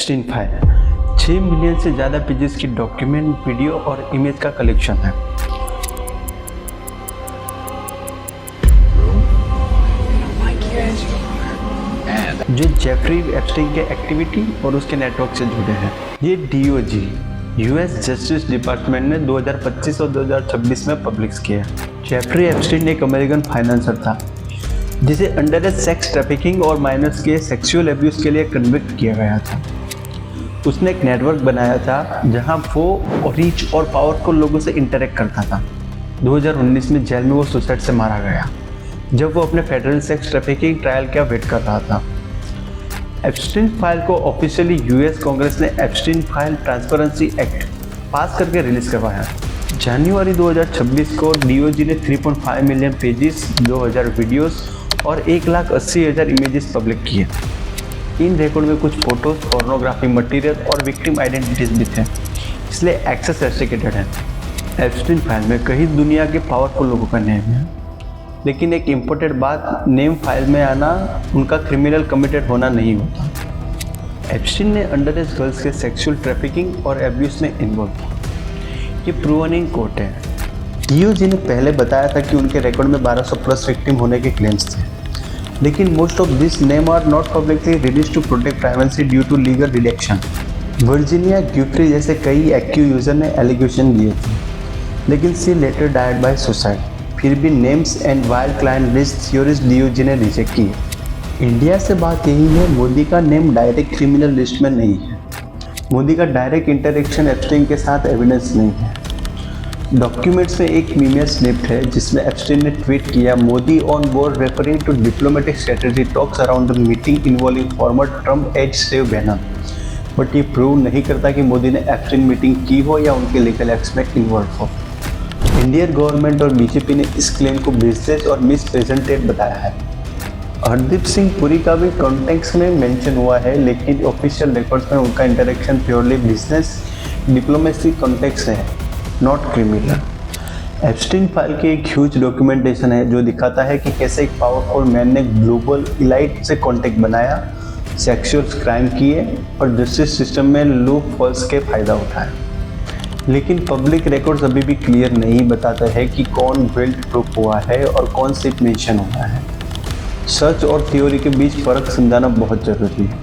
Epstein file 6 million से ज़्यादा pages की डॉक्यूमेंट, वीडियो और इमेज का कलेक्शन है। जो जेफरी एप्स्टीन के एक्टिविटी और उसके नेटवर्क से जुड़े हैं। ये DOJ US जस्टिस डिपार्टमेंट ने 2025 और 2026 में पब्लिश किया। जेफरी एप्स्टीन एक अमेरिकन फाइनेंसर था जिसे अंडर एज सेक्स ट्रैफिकिंग और माइनर्स के सेक्सुअल एब्यूज़ के लिए कन्विक्ट किया गया था। उसने एक नेटवर्क बनाया था जहां वो रिच और पावरफुल लोगों से इंटरेक्ट करता था। 2019 में जेल में वो सुसाइड से मारा गया जब वो अपने फेडरल सेक्स ट्रैफिकिंग ट्रायल का वेट कर रहा था। एप्स्टीन फाइल को ऑफिशियली US कांग्रेस ने एप्स्टीन फाइल ट्रांसपेरेंसी एक्ट पास करके रिलीज करवाया। जनवरी 2026 को DOJ ने 3.5 मिलियन पेजेस, 2000 वीडियोस और 1,80,000 इमेजेस पब्लिक किए। इन रिकॉर्ड में कुछ फोटोज, पोर्नोग्राफी मटेरियल और विक्टिम आइडेंटिटीज भी थे, इसलिए एक्सेस रेस्ट्रिक्टेड है। एप्स्टीन फाइल में कई दुनिया के पावरफुल लोगों का नेम है, लेकिन एक इम्पोर्टेंट बात, नेम फाइल में आना उनका क्रिमिनल कमिटेड होना नहीं होता। एप्स्टीन ने अंडर एज गर्ल्स के सेक्सुअल ट्रैफिकिंग और एब्यूज़ में इन्वॉल्व था। ये प्रूवन इन कोर्ट है। DOJ ने पहले बताया था कि उनके रिकॉर्ड में 1200 प्लस विक्टिम होने के क्लेम्स थे, लेकिन most of this name are not publicly release to protect privacy due to legal detection. Virginia Giuffre जैसे कई एक्टिव यूजर ने एलिगेशन दिए थे, लेकिन she later died by suicide. फिर भी names and wild client list theories DOJ ने reject की। इंडिया से बात यही है, मोदी का नेम डायरेक्ट क्रिमिनल लिस्ट में नहीं है। मोदी का डायरेक्ट इंटरेक्शन एप्स्टीन के साथ एविडेंस नहीं है। डॉक्यूमेंट्स में एक मीमियर स्निप है जिसमें एप्स्टीन ने ट्वीट किया, Modi on board referring to diplomatic strategy talks around the meeting involving former Trump aide Steve Bannon. But ये प्रूव नहीं करता कि मोदी ने एप्स्टीन मीटिंग की हो या उनके लीगल एक्ट्स में इन्वॉल्व हो। इंडियन गवर्नमेंट और BJP ने इस क्लेम को बिजनेस और मिसप्रेजेंटेड बताया है। हरदीप सिंह पुरी का भी कॉन्टेक्स्ट में मेंशन हुआ है, लेकिन ऑफिशियल रिकॉर्ड्स में उनका interaction purely business diplomacy context है, नॉट क्रिमिनल। एप्स्टीन फाइल की एक ह्यूज डॉक्यूमेंटेशन है जो दिखाता है कि कैसे एक पावरफुल मैन ने ग्लोबल इलाइट से कॉन्टेक्ट बनाया, सेक्सुअल क्राइम किए और जस्टिस सिस्टम में लूप होल्स के फायदा उठाया। लेकिन पब्लिक रिकॉर्ड्स अभी भी क्लियर नहीं बताते हैं कि कौन बिल्ड प्रूफ हुआ है और कौन सिर्फ मेंशन हुआ है। सच और थ्योरी के बीच फ़र्क समझाना बहुत ज़रूरी है।